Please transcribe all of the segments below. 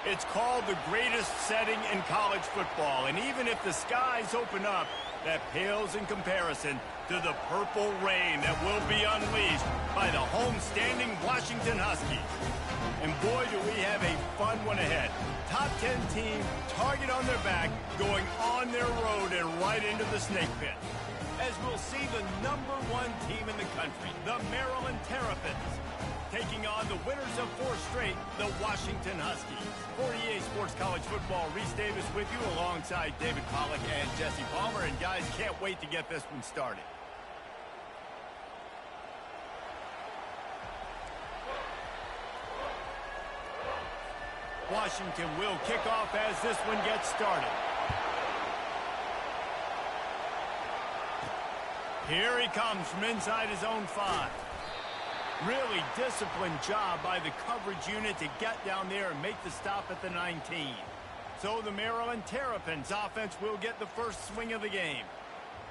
It's called the greatest setting in college football, and even if the skies open up, that pales in comparison to the purple rain that will be unleashed by the home-standing Washington Huskies. And boy, do we have a fun one ahead. Top 10 team, target on their back, going on their road and right into the snake pit. As we'll see the #1 team in the country, the Maryland Terrapins, taking on the winners of 4 straight, the Washington Huskies. For EA Sports College Football, Reese Davis with you alongside David Pollack and Jesse Palmer. And guys, can't wait to get this one started. Washington will kick off as this one gets started. Here he comes from inside his own 5. Really disciplined job by the coverage unit to get down there and make the stop at the 19. So the Maryland Terrapins offense will get the first swing of the game.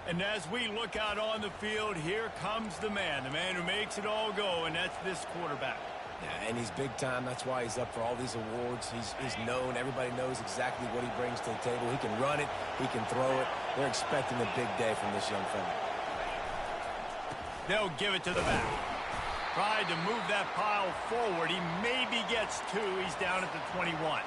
And as we look out on the field, here comes the man who makes it all go, and that's this quarterback. Yeah, and he's big time. That's why he's up for all these awards. He's known. Everybody knows exactly what he brings to the table. He can run it. He can throw it. They're expecting a big day from this young fella. They'll give it to the back. Tried to move that pile forward. He maybe gets 2. He's down at the 21.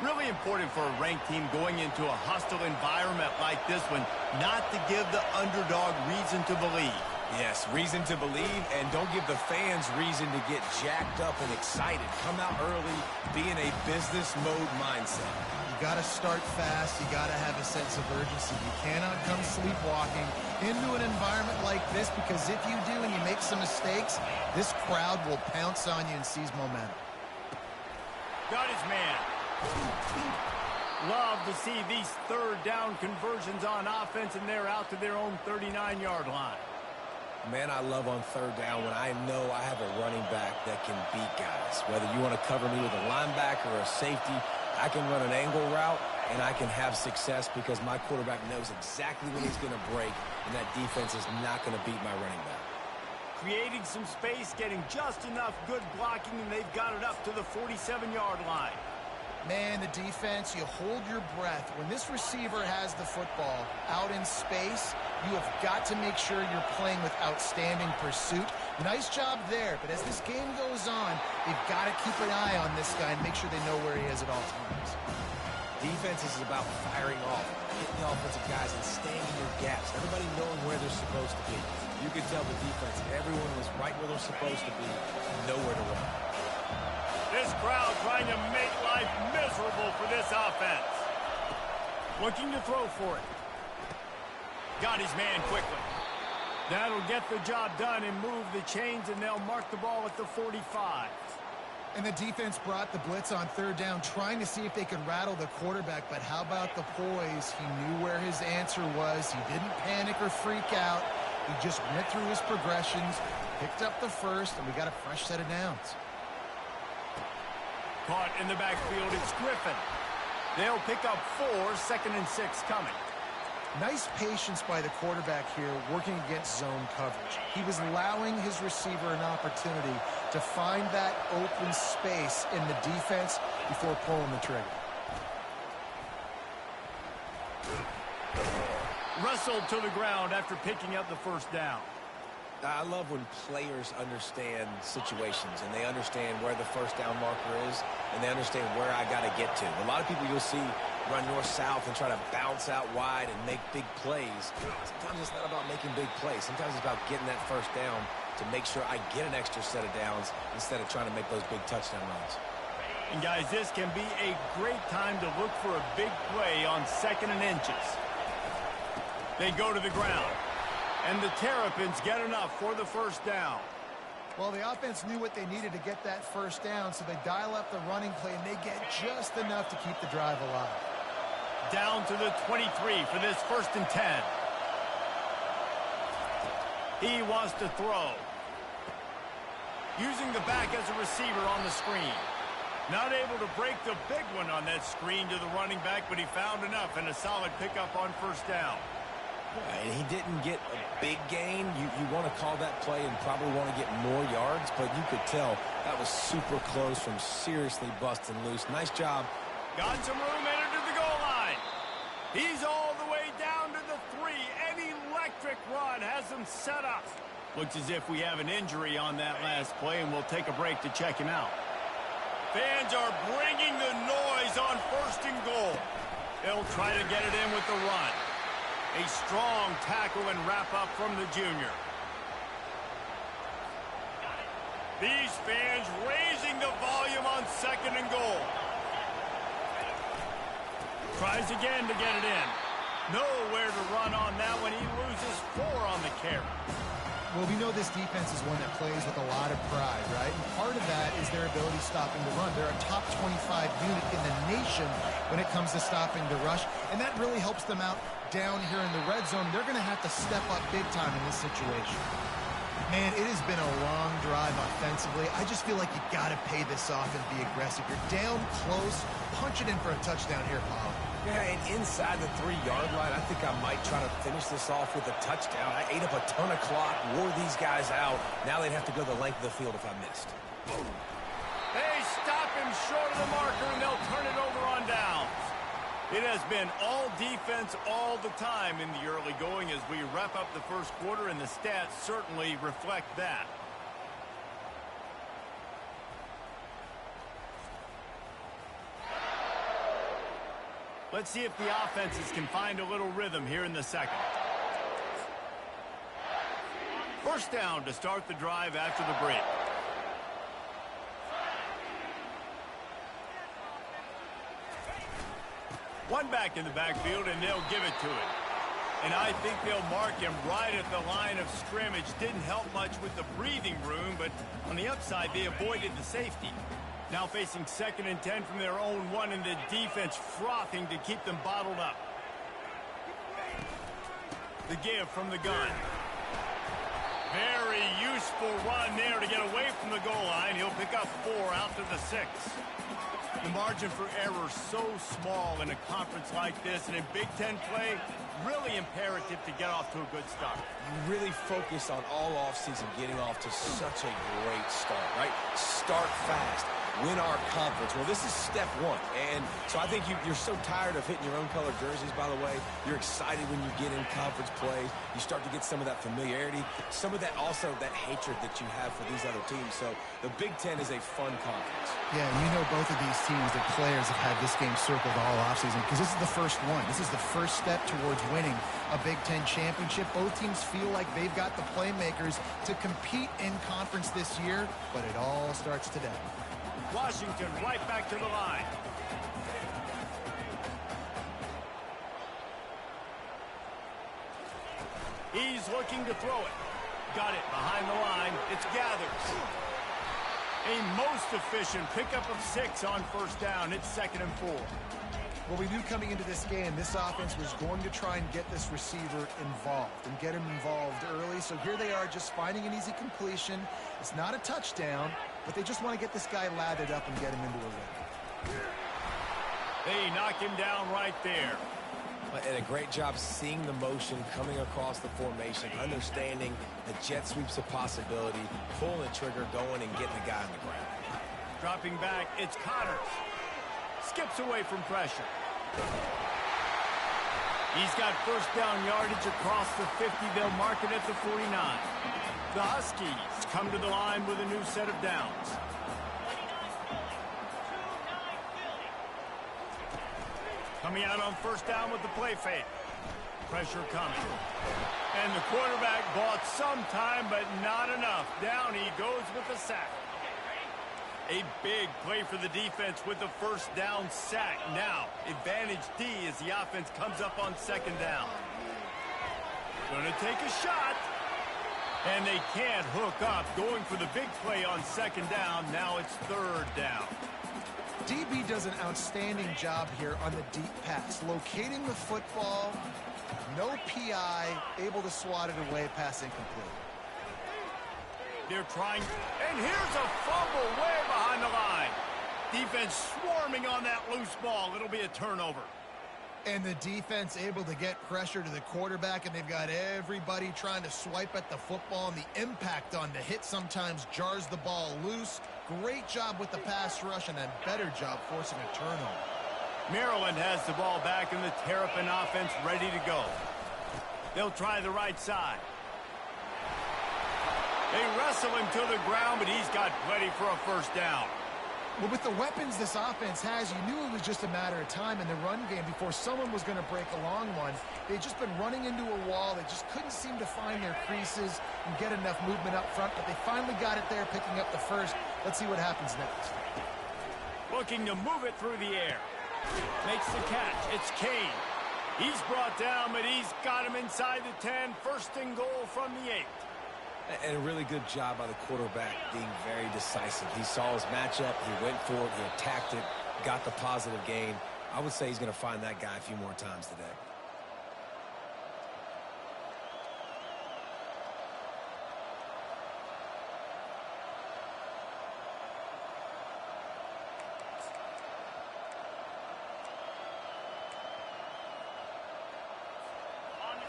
Really important for a ranked team going into a hostile environment like this one, not to give the underdog reason to believe. Yes, reason to believe, and don't give the fans reason to get jacked up and excited. Come out early, be in a business mode mindset. You got to start fast. You got to have a sense of urgency. You cannot come sleepwalking into an environment like this, because if you do and you make some mistakes, this crowd will pounce on you and seize momentum. Got his man. Love to see these third down conversions on offense, and they're out to their own 39-yard line. Man, I love on third down when I know I have a running back that can beat guys. Whether you want to cover me with a linebacker or a safety, I can run an angle route, and I can have success because my quarterback knows exactly when he's going to break, and that defense is not going to beat my running back. Creating some space, getting just enough good blocking, and they've got it up to the 47-yard line. Man, the defense, you hold your breath. When this receiver has the football out in space, you have got to make sure you're playing with outstanding pursuit. Nice job there, but as this game goes on, they've got to keep an eye on this guy and make sure they know where he is at all times. Defense is about firing off, hitting the offensive guys and staying in your gaps. Everybody knowing where they're supposed to be. You could tell the defense, everyone was right where they're supposed to be, nowhere to run. This crowd trying to make life miserable for this offense. Looking to throw for it. Got his man quickly. That'll get the job done and move the chains, and they'll mark the ball at the 45. And the defense brought the blitz on third down, trying to see if they could rattle the quarterback. But how about the poise? He knew where his answer was. He didn't panic or freak out. He just went through his progressions, picked up the first, and we got a fresh set of downs. Caught in the backfield, it's Griffin. They'll pick up 4, 2nd and 6 coming. Nice patience by the quarterback here, working against zone coverage. He was allowing his receiver an opportunity to find that open space in the defense before pulling the trigger. Wrestled to the ground after picking up the first down. I love when players understand situations and they understand where the first down marker is and they understand where I got to get to. A lot of people you'll see run north-south and try to bounce out wide and make big plays. Sometimes it's not about making big plays. Sometimes it's about getting that first down to make sure I get an extra set of downs instead of trying to make those big touchdown runs. And guys, this can be a great time to look for a big play on 2nd and inches. They go to the ground. And the Terrapins get enough for the first down. Well, the offense knew what they needed to get that first down, so they dial up the running play, and they get just enough to keep the drive alive. Down to the 23 for this 1st and 10. He wants to throw. Using the back as a receiver on the screen. Not able to break the big one on that screen to the running back, but he found enough and a solid pickup on 1st down. And he didn't get a big gain. You want to call that play and probably want to get more yards, but you could tell that was super close from seriously busting loose. Nice job. Got some room, entered to the goal line. He's all the way down to the 3. An electric run has him set up. Looks as if we have an injury on that last play, and we'll take a break to check him out. Fans are bringing the noise on 1st and goal. They'll try to get it in with the run. A strong tackle and wrap-up from the junior. These fans raising the volume on 2nd and goal. Tries again to get it in. Nowhere to run on that one. He loses 4 on the carry. Well, we know this defense is one that plays with a lot of pride, right? And part of that is their ability stopping the run. They're a top 25 unit in the nation when it comes to stopping the rush, and that really helps them out down here in the red zone. They're going to have to step up big time in this situation. Man, it has been a long drive offensively. I just feel like you got to pay this off and be aggressive. You're down close. Punch it in for a touchdown here, Paul. Yeah, and inside the 3-yard line, I think I might try to finish this off with a touchdown. I ate up a ton of clock, wore these guys out. Now they'd have to go the length of the field if I missed. They stop him short of the marker, and they'll turn it over on downs. It has been all defense all the time in the early going as we wrap up the first quarter, and the stats certainly reflect that. Let's see if the offenses can find a little rhythm here in the second. 1st down to start the drive after the break. One back in the backfield, and they'll give it to him. And I think they'll mark him right at the line of scrimmage. Didn't help much with the breathing room, but on the upside, they avoided the safety. Now facing 2nd and 10 from their own 1, and the defense frothing to keep them bottled up. The give from the gun. Very useful run there to get away from the goal line. He'll pick up 4 out to the 6. The margin for error so small in a conference like this, and in Big Ten play, really imperative to get off to a good start. You really focus on all offseason getting off to such a great start, right? Start fast. Win our conference. Well, this is step 1. And so I think you're so tired of hitting your own color jerseys, by the way. You're excited when you get in conference play. You start to get some of that familiarity, some of that also that hatred that you have for these other teams. So the Big Ten is a fun conference. Yeah, and you know both of these teams, the players have had this game circled all offseason because this is the first one. This is the first step towards winning a Big Ten championship. Both teams feel like they've got the playmakers to compete in conference this year, but it all starts today. Washington right back to the line. He's looking to throw it. Got it behind the line. It's Gathers. A most efficient pickup of 6 on 1st down. It's 2nd and 4. Well, we knew coming into this game, this offense was going to try and get this receiver involved and get him involved early. So here they are just finding an easy completion. It's not a touchdown, but they just want to get this guy lathered up and get him into a rhythm. They knock him down right there. And a great job seeing the motion coming across the formation, understanding the jet sweep's a possibility, pulling the trigger, going and getting the guy on the ground. Dropping back, it's Connors. Skips away from pressure. He's got 1st down yardage across the 50. They'll mark it at the 49. The Huskies come to the line with a new set of downs. Coming out on 1st down with the play fake. Pressure coming. And the quarterback bought some time, but not enough. Down he goes with the sack. A big play for the defense with the 1st down sack. Now, advantage D as the offense comes up on 2nd down. Gonna take a shot. And they can't hook up. Going for the big play on 2nd down. Now it's 3rd down. DB does an outstanding job here on the deep pass. Locating the football, no PI, able to swat it away, pass incomplete. They're trying, and here's a fumble way behind the line. Defense swarming on that loose ball. It'll be a turnover. And the defense able to get pressure to the quarterback, and they've got everybody trying to swipe at the football, and the impact on the hit sometimes jars the ball loose. Great job with the pass rush, and a better job forcing a turnover. Maryland has the ball back, and the Terrapin offense ready to go. They'll try the right side. They wrestle him to the ground, but he's got plenty for a first down. Well, with the weapons this offense has, you knew it was just a matter of time in the run game before someone was going to break a long one. They'd just been running into a wall. They just couldn't seem to find their creases and get enough movement up front, but they finally got it there, picking up the first. Let's see what happens next. Looking to move it through the air. Makes the catch. It's Kane. He's brought down, but he's got him inside the 10. First and goal from the 8. And a really good job by the quarterback being very decisive. He saw his matchup, he went for it, he attacked it, got the positive gain. I would say he's going to find that guy a few more times today.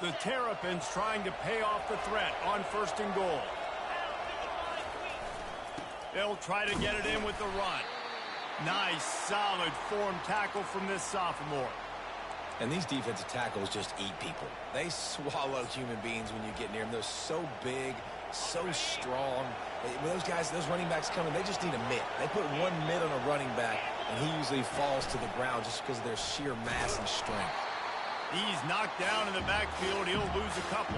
The Terrapins trying to pay off the threat on first and goal. They'll try to get it in with the run. Nice, solid form tackle from this sophomore. And these defensive tackles just eat people. They swallow human beings when you get near them. They're so big, so strong. When those guys, those running backs come in, they just need a mitt. They put one mitt on a running back, and he usually falls to the ground just because of their sheer mass and strength. He's knocked down in the backfield. He'll lose a couple.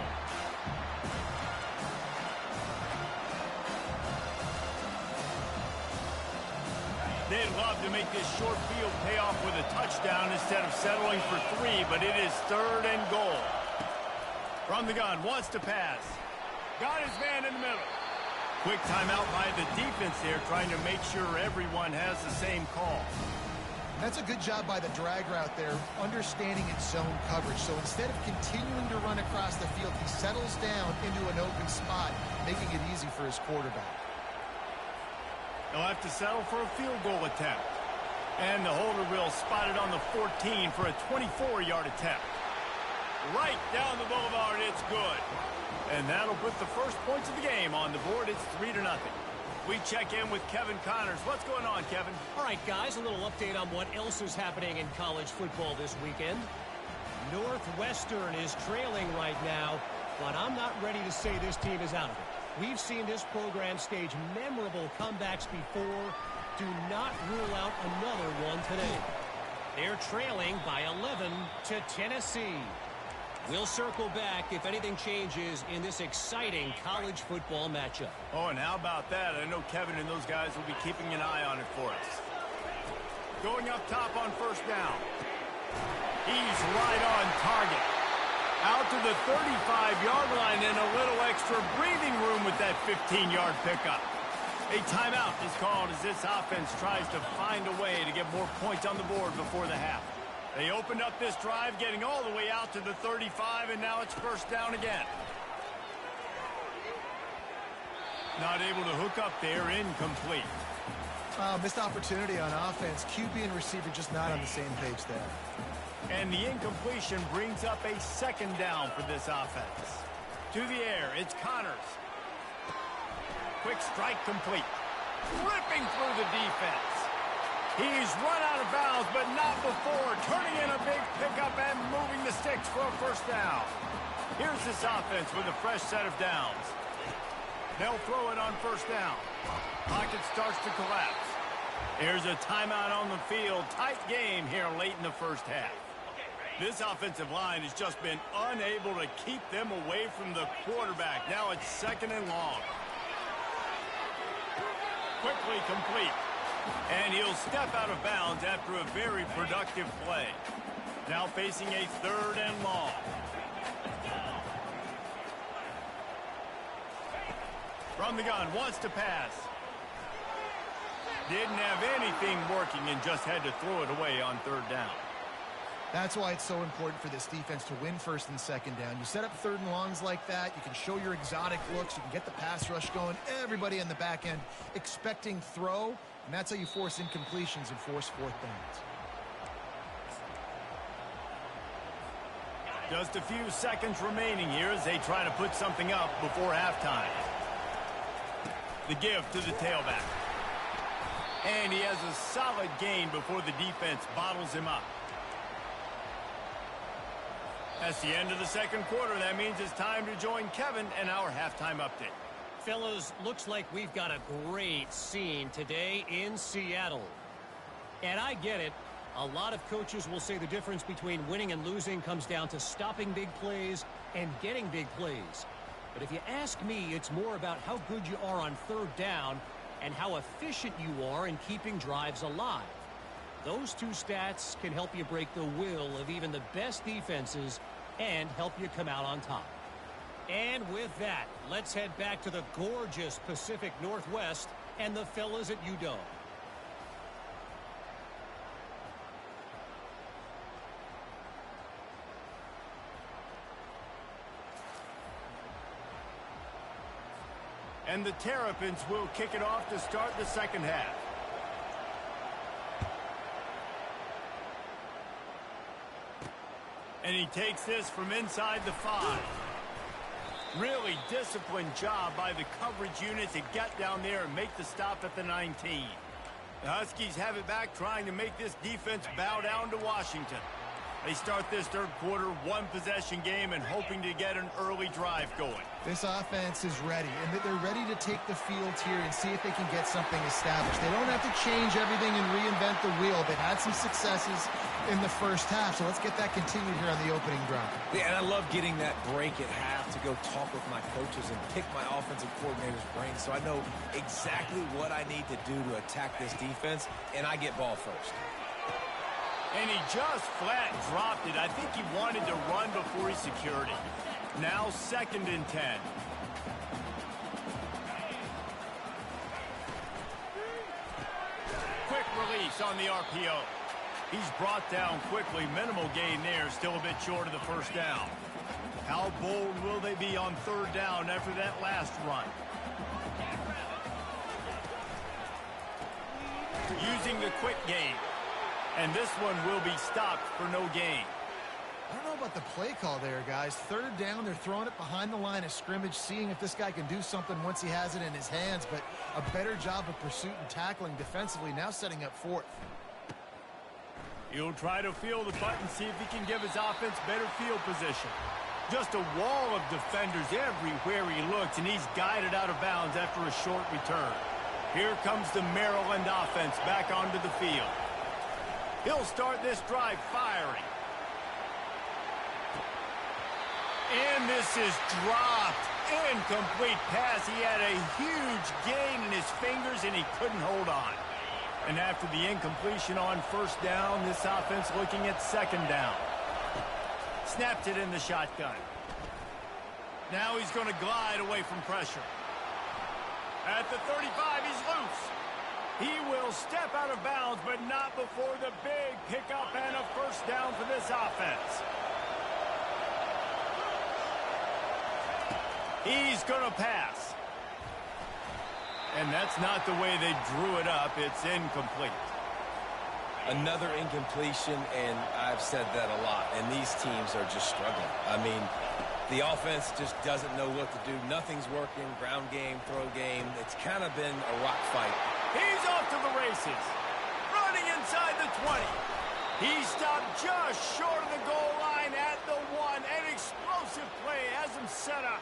They'd love to make this short field pay off with a touchdown instead of settling for 3, but it is third and goal. From the gun, wants to pass. Got his man in the middle. Quick timeout by the defense there, trying to make sure everyone has the same call. That's a good job by the drag route there, understanding its zone coverage. So instead of continuing to run across the field, he settles down into an open spot, making it easy for his quarterback. They'll have to settle for a field goal attempt. And the holder will spot it on the 14 for a 24-yard attempt. Right down the boulevard, it's good. And that'll put the first points of the game on the board. It's 3-0. We check in with Kevin Connors. What's going on, Kevin? All right, guys, a little update on what else is happening in college football this weekend. Northwestern is trailing right now, but I'm not ready to say this team is out of it. We've seen this program stage memorable comebacks before. Do not rule out another one today. They're trailing by 11 to Tennessee. We'll circle back if anything changes in this exciting college football matchup. Oh, and how about that? I know Kevin and those guys will be keeping an eye on it for us. Going up top on first down. He's right on target. Out to the 35-yard line and a little extra breathing room with that 15-yard pickup. A timeout is called as this offense tries to find a way to get more points on the board before the half. They opened up this drive, getting all the way out to the 35, and now it's first down again. Not able to hook up there, incomplete. Missed opportunity on offense. QB and receiver just not on the same page there. And the incompletion brings up a second down for this offense. To the air, it's Connors. Quick strike complete. Ripping through the defense. He's run out of bounds, but not before. Turning in a big pickup and moving the sticks for a first down. Here's this offense with a fresh set of downs. They'll throw it on first down. Pocket starts to collapse. Here's a timeout on the field. Tight game here late in the first half. This offensive line has just been unable to keep them away from the quarterback. Now it's second and long. Quickly complete. And he'll step out of bounds after a very productive play. Now facing a third and long. From the gun, wants to pass. Didn't have anything working and just had to throw it away on third down. That's why it's so important for this defense to win first and second down. You set up third and longs like that, you can show your exotic looks, you can get the pass rush going, everybody in the back end expecting throw, and that's how you force incompletions and force fourth downs. Just a few seconds remaining here as they try to put something up before halftime. The give to the tailback. And he has a solid gain before the defense bottles him up. That's the end of the second quarter. That means it's time to join Kevin and our halftime update. Fellas, looks like we've got a great scene today in Seattle. And I get it. A lot of coaches will say the difference between winning and losing comes down to stopping big plays and getting big plays. But if you ask me, it's more about how good you are on third down and how efficient you are in keeping drives alive. Those two stats can help you break the will of even the best defenses and help you come out on top. And with that, let's head back to the gorgeous Pacific Northwest and the fellas at UW. And the Terrapins will kick it off to start the second half. And he takes this from inside the 5. Really disciplined job by the coverage unit to get down there and make the stop at the 19. The Huskies have it back, trying to make this defense bow down to Washington. They start this third quarter one-possession game and hoping to get an early drive going. This offense is ready, and they're ready to take the field here and see if they can get something established. They don't have to change everything and reinvent the wheel. They've had some successes in the first half, so let's get that continued here on the opening drive. Yeah, and I love getting that break at half to go talk with my coaches and pick my offensive coordinator's brain so I know exactly what I need to do to attack this defense, and I get ball first. And he just flat dropped it. I think he wanted to run before he secured it. Now 2nd and 10. Quick release on the RPO. He's brought down quickly. Minimal gain there. Still a bit short of the first down. How bold will they be on third down after that last run? Using the quick game. And this one will be stopped for no gain. I don't know about the play call there, guys. Third down, they're throwing it behind the line of scrimmage, seeing if this guy can do something once he has it in his hands, but a better job of pursuit and tackling defensively, now setting up 4th. He'll try to feel the button, see if he can give his offense better field position. Just a wall of defenders everywhere he looks, and he's guided out of bounds after a short return. Here comes the Maryland offense back onto the field. He'll start this drive firing. And this is dropped. Incomplete pass. He had a huge gain in his fingers, and he couldn't hold on. And after the incompletion on first down, this offense looking at 2nd down. Snapped it in the shotgun. Now he's going to glide away from pressure. At the 35, he's loose. He will step out of bounds, but not before the big pickup and a first down for this offense. He's going to pass. And that's not the way they drew it up. It's incomplete. Another incompletion, and I've said that a lot, and these teams are just struggling. I mean, the offense just doesn't know what to do. Nothing's working. Ground game, throw game. It's kind of been a rock fight. He's off to the races. Running inside the 20. He stopped just short of the goal line at the 1. An explosive play has him set up.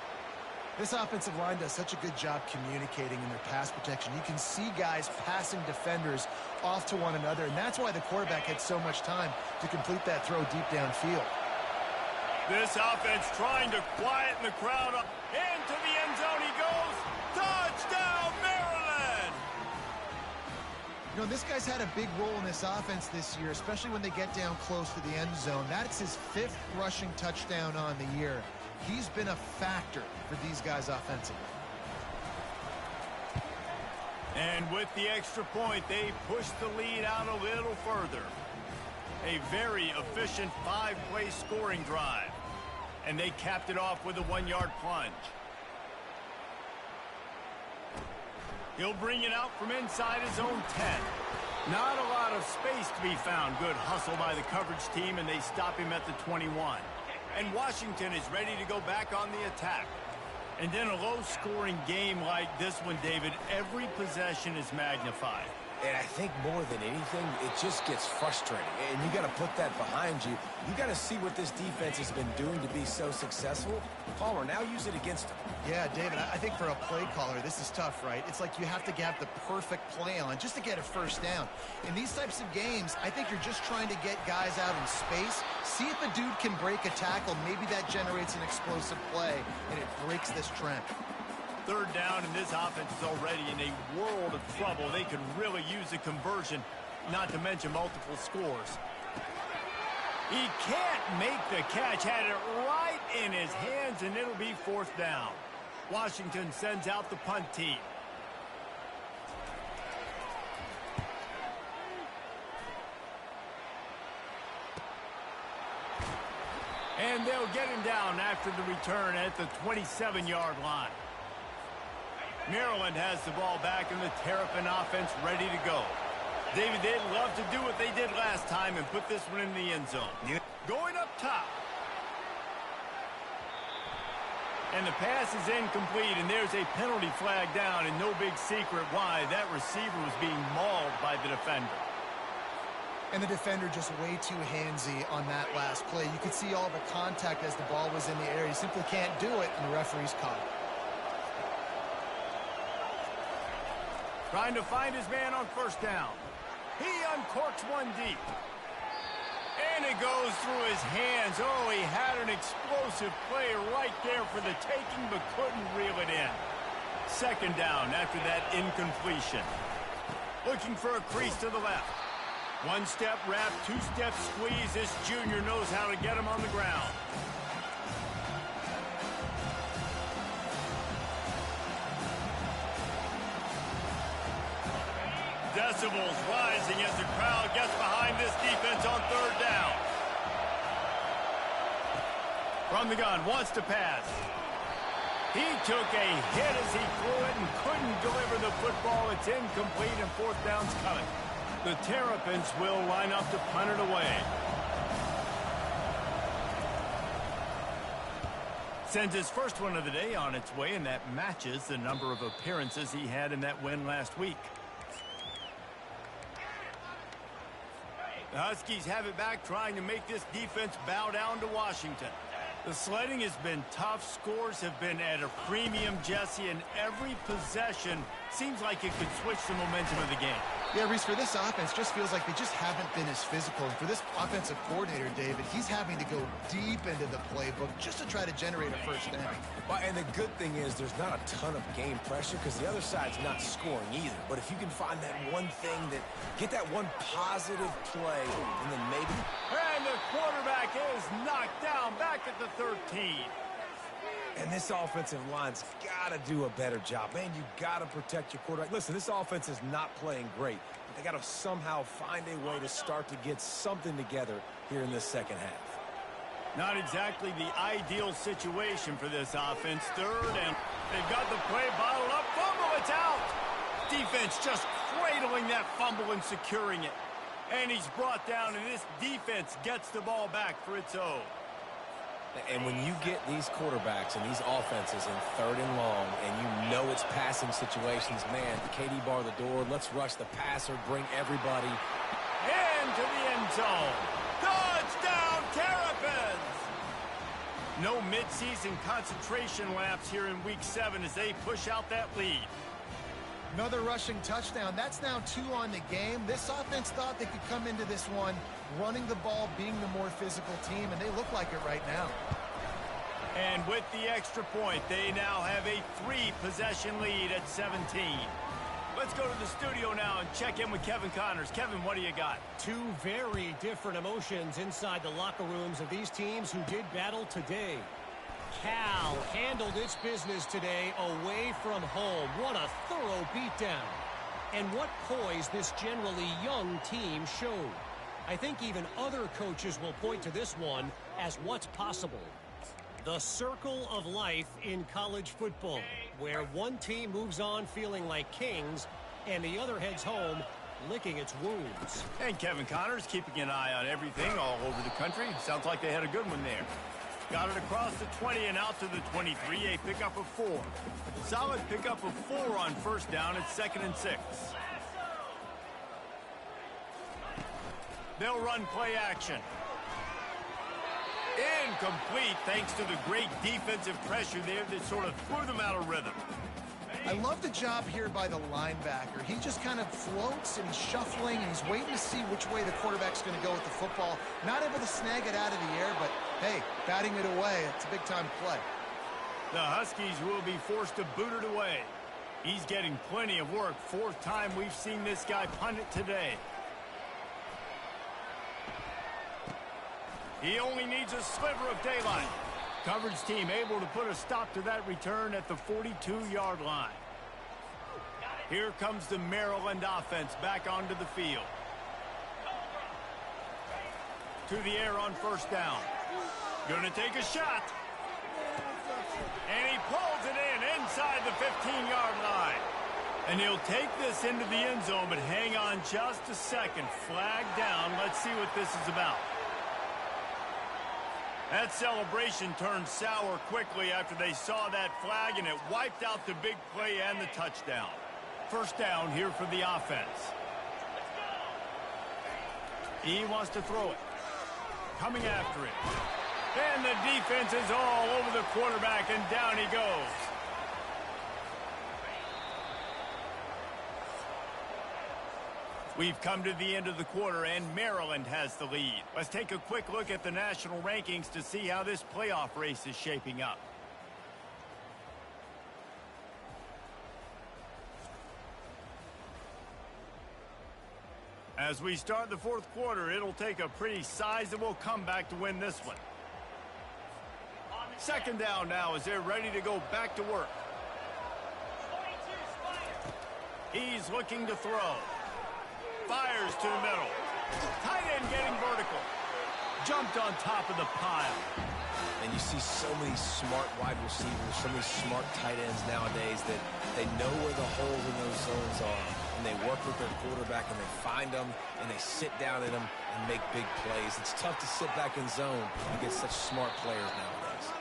This offensive line does such a good job communicating in their pass protection. You can see guys passing defenders off to one another, and that's why the quarterback had so much time to complete that throw deep downfield. This offense trying to quieten the crowd up. Into the end zone he goes. Touchdown, Maryland! You know, this guy's had a big role in this offense this year, especially when they get down close to the end zone. That's his 5th rushing touchdown on the year. He's been a factor for these guys offensively. And with the extra point, they push the lead out a little further. A very efficient 5-play scoring drive. And they capped it off with a 1-yard plunge. He'll bring it out from inside his own 10. Not a lot of space to be found. Good hustle by the coverage team, and they stop him at the 21. And Washington is ready to go back on the attack. And in a low-scoring game like this one, David, every possession is magnified. And I think more than anything, it just gets frustrating. And you got to put that behind you. You got to see what this defense has been doing to be so successful. Palmer, now use it against them. Yeah, David, I think for a play caller, this is tough, right? It's like you have to have the perfect play on just to get a first down. In these types of games, I think you're just trying to get guys out in space, see if a dude can break a tackle. Maybe that generates an explosive play, and it breaks this trend. Third down, and this offense is already in a world of trouble. They could really use a conversion, not to mention multiple scores. He can't make the catch. Had it right in his hands, and it'll be fourth down. Washington sends out the punt team. And they'll get him down after the return at the 27-yard line. Maryland has the ball back, and the Terrapin offense ready to go. David, they'd love to do what they did last time and put this one in the end zone. Going up top. And the pass is incomplete, and there's a penalty flag down, and no big secret why. That receiver was being mauled by the defender. And the defender just way too handsy on that last play. You could see all the contact as the ball was in the air. He simply can't do it, and the referee's caught it. Trying to find his man on first down. He uncorks one deep. And it goes through his hands. Oh, he had an explosive play right there for the taking, but couldn't reel it in. Second down after that incompletion. Looking for a crease to the left. One-step wrap, two-step squeeze. This junior knows how to get him on the ground. Decibels rising as the crowd gets behind this defense on third down. From the gun, wants to pass. He took a hit as he threw it and couldn't deliver the football. It's incomplete, and fourth down's coming. The Terrapins will line up to punt it away. Sends his first one of the day on its way, and that matches the number of appearances he had in that win last week. The Huskies have it back, trying to make this defense bow down to Washington. The sledding has been tough. Scores have been at a premium, Jesse, and every possession seems like it could switch the momentum of the game. Yeah, Reese, for this offense, just feels like they just haven't been as physical. And for this offensive coordinator, David, he's having to go deep into the playbook just to try to generate a first down. Well, and the good thing is there's not a ton of game pressure because the other side's not scoring either. But if you can find that one thing, that get that one positive play, and then maybe... And the quarterback is knocked down back at the 13. And this offensive line's got to do a better job. Man, you got to protect your quarterback. Listen, this offense is not playing great, but they got to somehow find a way to start to get something together here in this second half. Not exactly the ideal situation for this offense. Third, and they've got the play bottled up. Fumble, it's out. Defense just cradling that fumble and securing it. And he's brought down, and this defense gets the ball back for its own. And when you get these quarterbacks and these offenses in third and long, and you know it's passing situations, man, Katie bar the door, let's rush the passer, bring everybody into the end zone. Touchdown, Terrapins! No midseason concentration laps here in Week 7 as they push out that lead. Another rushing touchdown. That's now 2 on the game. This offense thought they could come into this one running the ball, being the more physical team, and they look like it right now. And with the extra point, they now have a 3-possession lead at 17. Let's go to the studio now and check in with Kevin Connors. Kevin, what do you got? 2 very different emotions inside the locker rooms of these teams who did battle today. Cal handled its business today away from home. What a thorough beatdown. And what poise this generally young team showed. I think even other coaches will point to this one as what's possible. The circle of life in college football, where one team moves on feeling like kings and the other heads home licking its wounds. And Kevin Connors keeping an eye on everything all over the country. Sounds like they had a good one there. Got it across the 20 and out to the 23, a pickup of 4. Solid pickup of 4 on first down at 2nd and 6. They'll run play action. Incomplete thanks to the great defensive pressure there that sort of threw them out of rhythm. I love the job here by the linebacker. He just kind of floats and he's shuffling and he's waiting to see which way the quarterback's going to go with the football. Not able to snag it out of the air, but hey, batting it away, it's a big-time play. The Huskies will be forced to boot it away. He's getting plenty of work. 4th time we've seen this guy punt it today. He only needs a sliver of daylight. Coverage team able to put a stop to that return at the 42-yard line. Here comes the Maryland offense back onto the field. To the air on first down. Gonna take a shot. And he pulls it in inside the 15-yard line. And he'll take this into the end zone, but hang on just a second. Flag down. Let's see what this is about. That celebration turned sour quickly after they saw that flag, and it wiped out the big play and the touchdown. First down here for the offense. He wants to throw it. Coming after it. And the defense is all over the quarterback, and down he goes. We've come to the end of the quarter, and Maryland has the lead. Let's take a quick look at the national rankings to see how this playoff race is shaping up. As we start the 4th quarter, it'll take a pretty sizable comeback to win this one. 2nd down now as they're ready to go back to work. He's looking to throw. Fires to the middle. Tight end getting vertical. Jumped on top of the pile. And you see so many smart wide receivers, so many smart tight ends nowadays that they know where the holes in those zones are. And they work with their quarterback and they find them and they sit down in them and make big plays. It's tough to sit back in zone against such smart players nowadays.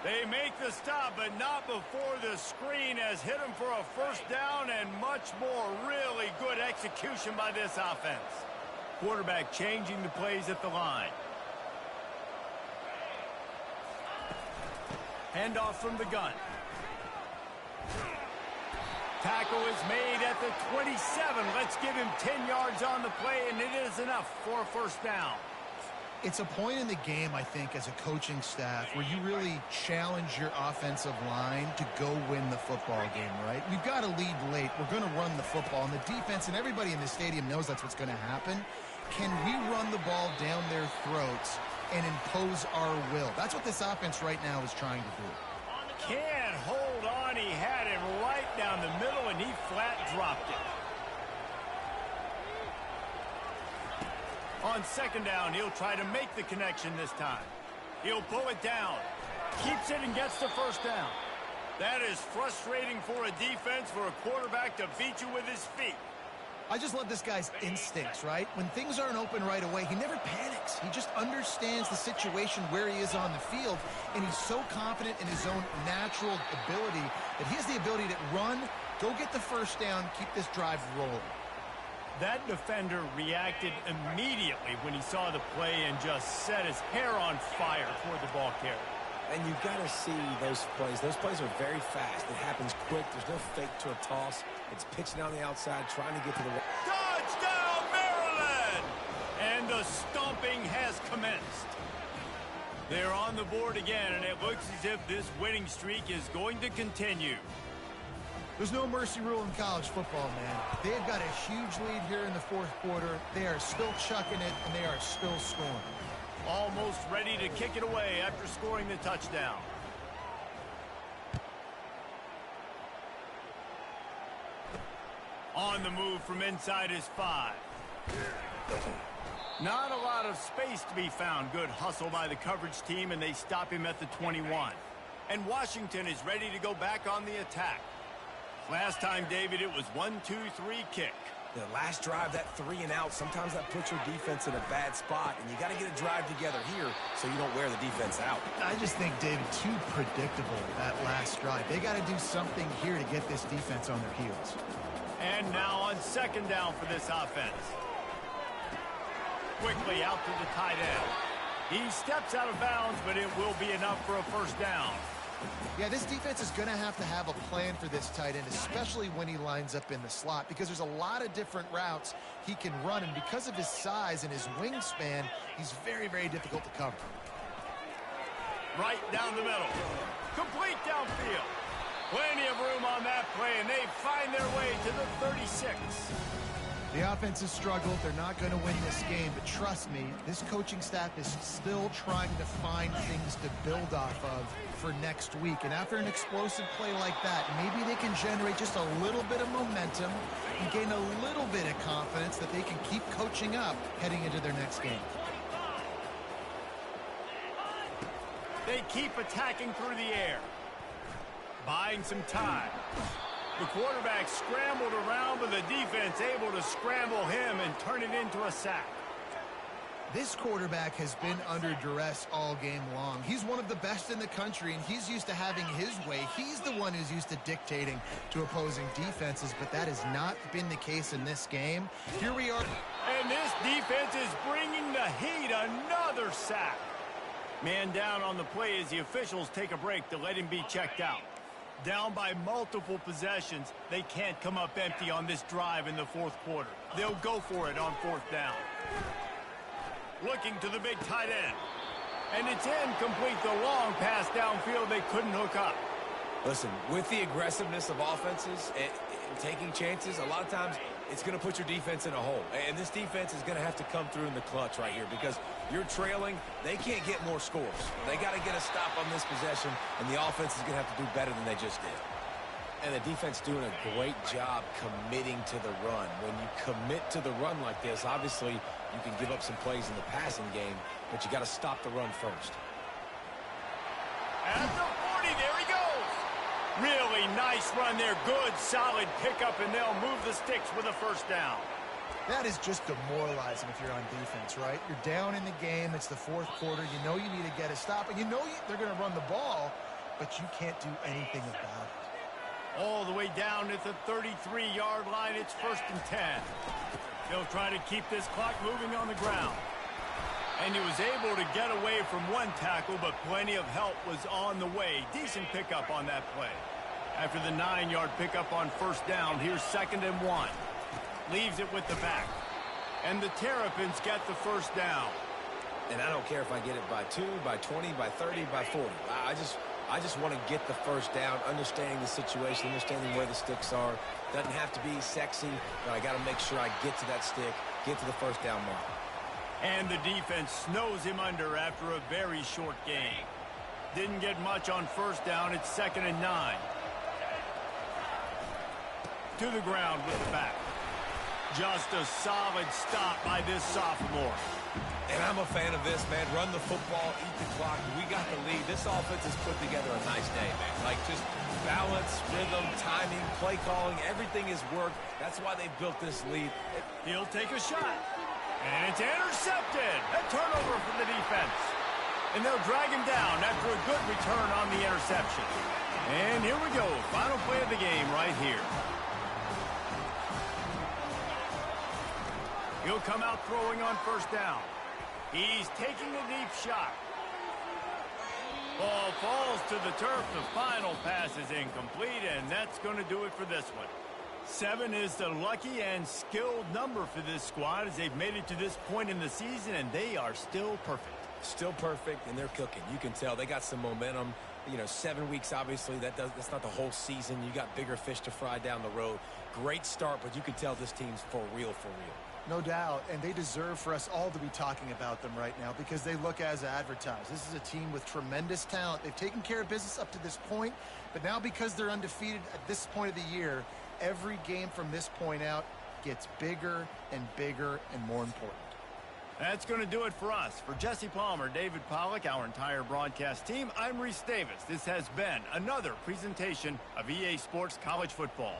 They make the stop, but not before the screen has hit him for a first down and much more. Really good execution by this offense. Quarterback changing the plays at the line. Handoff from the gun. Tackle is made at the 27. Let's give him 10 yards on the play, and it is enough for a first down. It's a point in the game, I think, as a coaching staff where you really challenge your offensive line to go win the football game, right? We've got to lead late. We're going to run the football, and the defense and everybody in the stadium knows that's what's going to happen. Can we run the ball down their throats and impose our will? That's what this offense right now is trying to do. Can't hold on. He had it right down the middle, and he flat dropped it. On 2nd down, he'll try to make the connection this time. He'll pull it down. Keeps it and gets the first down. That is frustrating for a defense, for a quarterback to beat you with his feet. I just love this guy's instincts, right? When things aren't open right away, he never panics. He just understands the situation where he is on the field, and he's so confident in his own natural ability that he has the ability to run, go get the first down, keep this drive rolling. That defender reacted immediately when he saw the play and just set his hair on fire toward the ball carrier. And you've got to see those plays. Those plays are very fast. It happens quick. There's no fake to a toss. It's pitching on the outside, trying to get to the... Touchdown, Maryland! And the stomping has commenced. They're on the board again, and it looks as if this winning streak is going to continue. There's no mercy rule in college football, man. They've got a huge lead here in the 4th quarter. They are still chucking it, and they are still scoring. Almost ready to kick it away after scoring the touchdown. On the move from inside his 5. Not a lot of space to be found. Good hustle by the coverage team, and they stop him at the 21. And Washington is ready to go back on the attack. Last time, David, it was 1-2-3 kick. The last drive, that 3 and out, sometimes that puts your defense in a bad spot, and you got to get a drive together here so you don't wear the defense out. I just think, David, too predictable, that last drive. They got to do something here to get this defense on their heels. And now on second down for this offense. Quickly out to the tight end. He steps out of bounds, but it will be enough for a first down. Yeah, this defense is going to have a plan for this tight end, especially when he lines up in the slot, because there's a lot of different routes he can run, and because of his size and his wingspan, he's very, very difficult to cover. Right down the middle. Complete downfield. Plenty of room on that play, and they find their way to the 36. The offense has struggled. They're not going to win this game, but trust me, this coaching staff is still trying to find things to build off of for next week. And after an explosive play like that, maybe they can generate just a little bit of momentum and gain a little bit of confidence that they can keep coaching up heading into their next game. They keep attacking through the air, buying some time. The quarterback scrambled around, but the defense able to scramble him and turn it into a sack. This quarterback has been under duress all game long. He's one of the best in the country, and he's used to having his way. He's the one who's used to dictating to opposing defenses, but that has not been the case in this game. Here we are. And this defense is bringing the heat. Another sack. Man down on the play as the officials take a break to let him be checked out. Down by multiple possessions, they can't come up empty on this drive in the fourth quarter. They'll go for it on fourth down. Looking to the big tight end. And it's incomplete. The long pass downfield they couldn't hook up. Listen, with the aggressiveness of offenses and taking chances, a lot of times it's going to put your defense in a hole. And this defense is going to have to come through in the clutch right here because you're trailing. They can't get more scores. They got to get a stop on this possession, and the offense is going to have to do better than they just did. And the defense doing a great job committing to the run. When you commit to the run like this, obviously you can give up some plays in the passing game, but you got to stop the run first. At the 40, there he goes. Really nice run there. Good, solid pickup, and they'll move the sticks with a first down. That is just demoralizing if you're on defense, right? You're down in the game. It's the fourth quarter. You know you need to get a stop, and you know they're going to run the ball, but you can't do anything about it. All the way down at the 33-yard line, it's 1st and 10. They'll try to keep this clock moving on the ground. And he was able to get away from one tackle, but plenty of help was on the way. Decent pickup on that play. After the 9-yard pickup on first down, here's 2nd and 1. Leaves it with the back. And the Terrapins get the first down. And I don't care if I get it by 2, by 20, by 30, by 40. I just want to get the first down, understanding the situation, understanding where the sticks are. Doesn't have to be sexy, but I got to make sure I get to that stick, get to the first down mark. And the defense snows him under after a very short game. Didn't get much on first down. It's 2nd and 9. To the ground with the back. Just a solid stop by this sophomore. And I'm a fan of this, man. Run the football, eat the clock. We got the lead. This offense has put together a nice day, man. Like just balance, rhythm, timing, play calling, everything has worked. That's why they built this lead. He'll take a shot. And it's intercepted. A turnover for the defense. And they'll drag him down after a good return on the interception. And here we go. Final play of the game right here. He'll come out throwing on first down. He's taking a deep shot. Ball falls to the turf. The final pass is incomplete, and that's going to do it for this one. 7 is the lucky and skilled number for this squad as they've made it to this point in the season, and they are still perfect. Still perfect, and they're cooking. You can tell they got some momentum. You know, 7 weeks, obviously, that's not the whole season. You got bigger fish to fry down the road. Great start, but you can tell this team's for real, for real. No doubt, and they deserve for us all to be talking about them right now because they look as advertised. This is a team with tremendous talent. They've taken care of business up to this point, but now because they're undefeated at this point of the year, every game from this point out gets bigger and bigger and more important. That's going to do it for us. For Jesse Palmer, David Pollack, our entire broadcast team, I'm Reese Davis. This has been another presentation of EA Sports College Football.